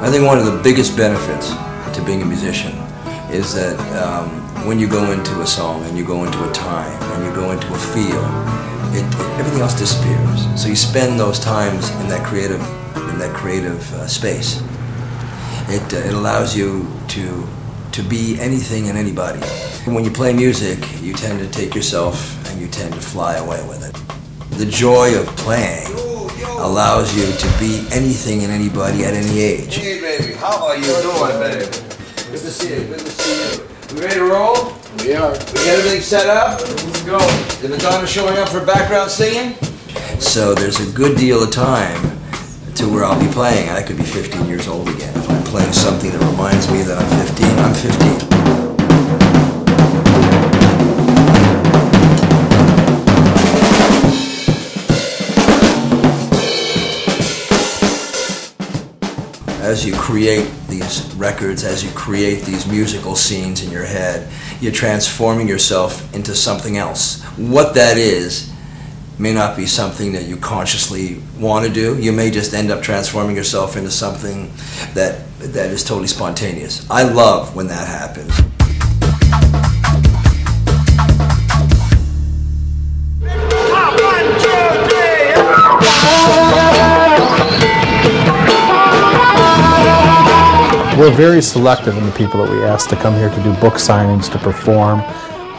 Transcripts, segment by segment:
I think one of the biggest benefits to being a musician is that when you go into a song and you go into a time and you go into a feel, everything else disappears. So you spend those times in that creative space. It allows you to be anything and anybody. When you play music, you tend to take yourself and you tend to fly away with it. The joy of playing allows you to be anything and anybody at any age. Hey baby, how are you doing, baby? Good to see you, good to see you. We ready to roll? We are. We got everything set up? Let's go. The Madonna showing up for background singing? So there's a good deal of time to where I'll be playing. I could be 15 years old again. If I'm playing something that reminds me that I'm 15, I'm 15. As you create these records, as you create these musical scenes in your head, you're transforming yourself into something else. What that is may not be something that you consciously want to do. You may just end up transforming yourself into something that is totally spontaneous. I love when that happens. We're very selective in the people that we ask to come here to do book signings, to perform.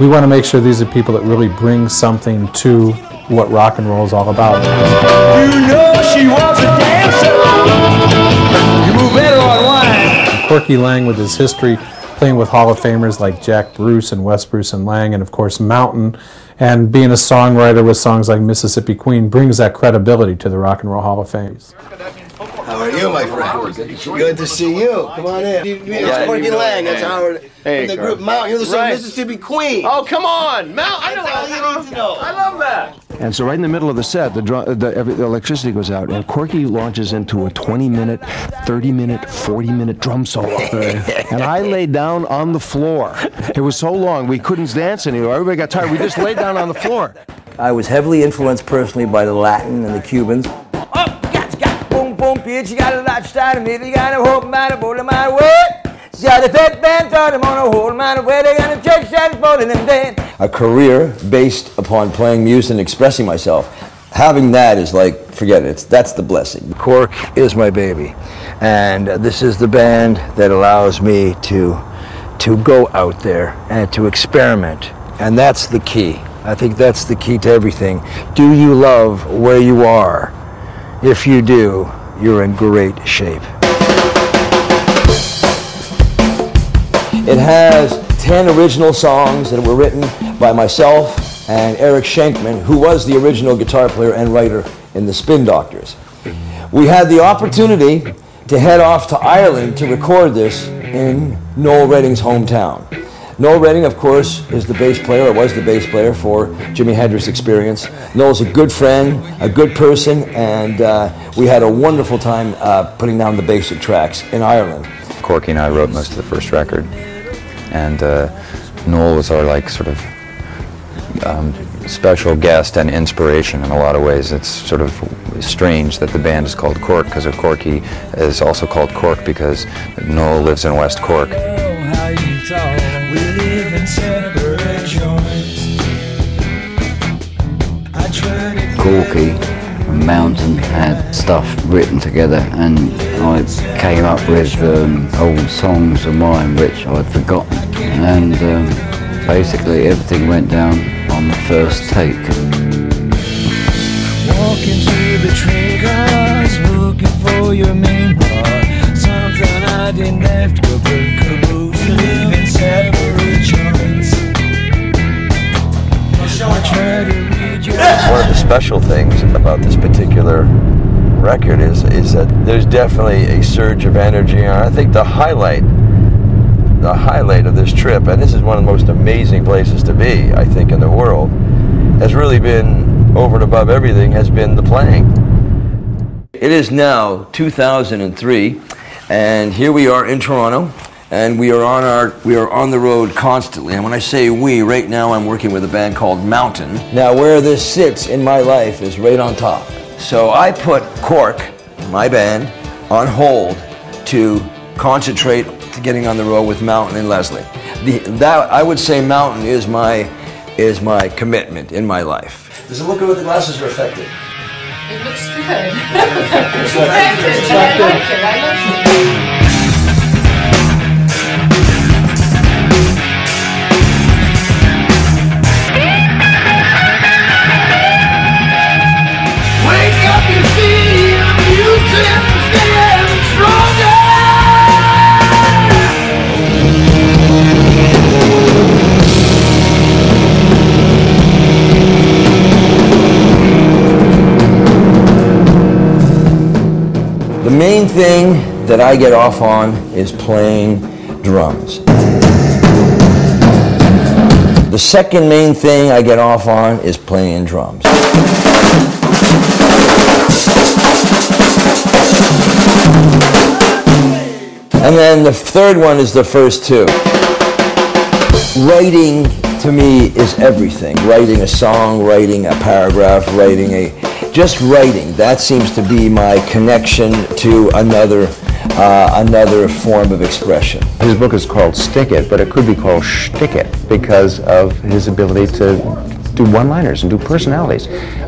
We want to make sure these are people that really bring something to what rock and roll is all about. You know she was a dancer. You move better on wine. Corky Laing, with his history playing with Hall of Famers like Jack Bruce and Wes Bruce and Lang, and of course Mountain, and being a songwriter with songs like Mississippi Queen, brings that credibility to the Rock and Roll Hall of Fame. How are you, my friend? Good to see you. Come on in. It's Corky Laing. That's Howard. From the group Mountain. You're the song Mississippi Queen. Oh, come on, Mount. I love that. And so right in the middle of the set, the electricity goes out, and Corky launches into a 20-minute, 30-minute, 40-minute drum solo. And I laid down on the floor. It was so long, we couldn't dance anymore. Everybody got tired. We just laid down on the floor. I was heavily influenced personally by the Latin and the Cubans. Boom, bitch, you got a lot to start me. You got a whole man of bowl of my way. Got a fat band, thought I'm on a whole man of way. They got a church that bowling them dead. A career based upon playing music and expressing myself. Having that is like, forget it, that's the blessing. Cork is my baby. And this is the band that allows me to go out there and to experiment. And that's the key. I think that's the key to everything. Do you love where you are? If you do, you're in great shape. It has 10 original songs that were written by myself and Eric Schenkman, who was the original guitar player and writer in the Spin Doctors. We had the opportunity to head off to Ireland to record this in Noel Redding's hometown. Noel Redding, of course, is the bass player, or was the bass player for Jimi Hendrix Experience. Noel's a good friend, a good person, and we had a wonderful time putting down the basic tracks in Ireland. Corky and I wrote most of the first record, and Noel was our sort of special guest and inspiration in a lot of ways. It's sort of strange that the band is called Cork because of Corky is also called Cork because Noel lives in West Cork. We live in separate joints. Corky and Mountain had stuff written together, and I came up with old songs of mine which I'd forgotten, and basically everything went down on the first take. Walking through the train cars, looking for your main bar. Something I didn't have to go caboose. We live in separate joints. I try to read your One of the special things about this particular record is that there's definitely a surge of energy, and I think the highlight of this trip, and this is one of the most amazing places to be, I think, in the world, has really been, over and above everything, has been the playing. It is now 2003, and here we are in Toronto, and we are on the road constantly. And when I say we, right now I'm working with a band called Mountain. Now where this sits in my life is right on top. So I put Cork, my band, on hold to concentrate to getting on the road with Mountain and Leslie. I would say Mountain is my commitment in my life. Does it look good with the glasses or affected? It looks good. It's affected, but I like it. I like it. The main thing that I get off on is playing drums. The second main thing I get off on is playing drums. And then the third one is the first two. Writing to me is everything. Writing a song, writing a paragraph, just writing. That seems to be my connection to another form of expression. His book is called Stick It, but it could be called Shtick It because of his ability to do one-liners and do personalities.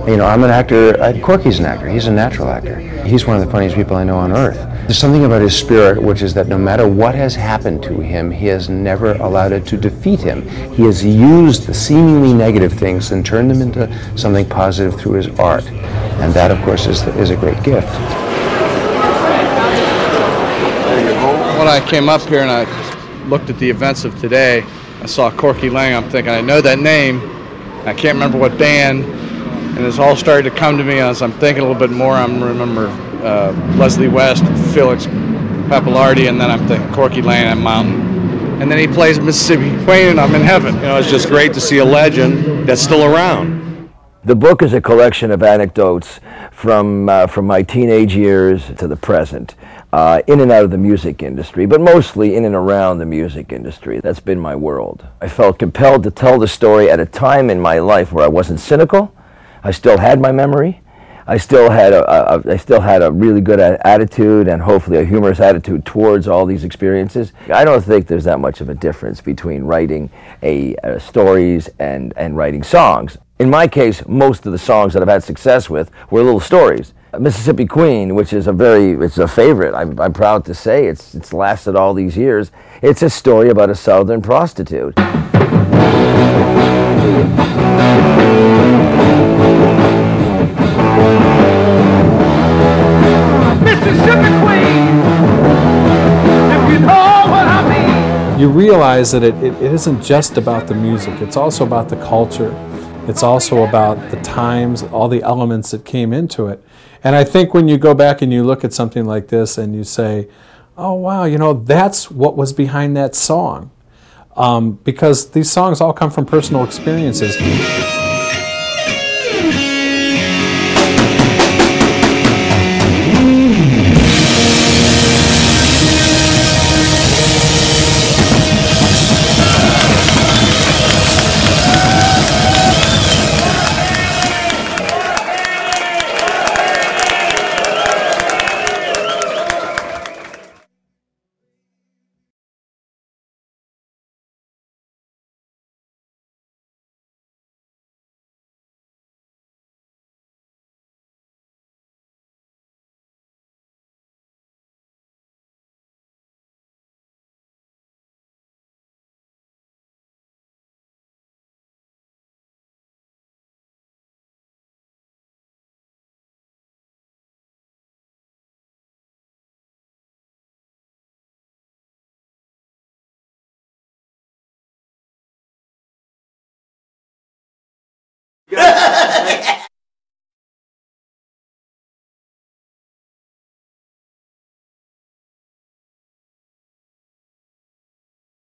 You know, I'm an actor, Corky's an actor, he's a natural actor. He's one of the funniest people I know on earth. There's something about his spirit, which is that no matter what has happened to him, he has never allowed it to defeat him. He has used the seemingly negative things and turned them into something positive through his art. And that, of course, is a great gift. When I came up here and I looked at the events of today, I saw Corky Laing. I'm thinking, I know that name. I can't remember what band. And it's all started to come to me as I'm thinking a little bit more. I remember Leslie West, Felix Pappalardi, and then I'm thinking Corky Laing at Mountain. And then he plays Mississippi Queen, and I'm in heaven. You know, it's just great to see a legend that's still around. The book is a collection of anecdotes from my teenage years to the present, in and out of the music industry, but mostly in and around the music industry. That's been my world. I felt compelled to tell the story at a time in my life where I wasn't cynical. I still had my memory. I still had a really good attitude and hopefully a humorous attitude towards all these experiences. I don't think there's that much of a difference between writing stories and writing songs. In my case, most of the songs that I've had success with were little stories. Mississippi Queen, which is it's a favorite. I'm proud to say it's lasted all these years. It's a story about a Southern prostitute. You realize that it isn't just about the music, it's also about the culture. It's also about the times, all the elements that came into it. And I think when you go back and you look at something like this and you say, oh wow, you know, that's what was behind that song. Because these songs all come from personal experiences.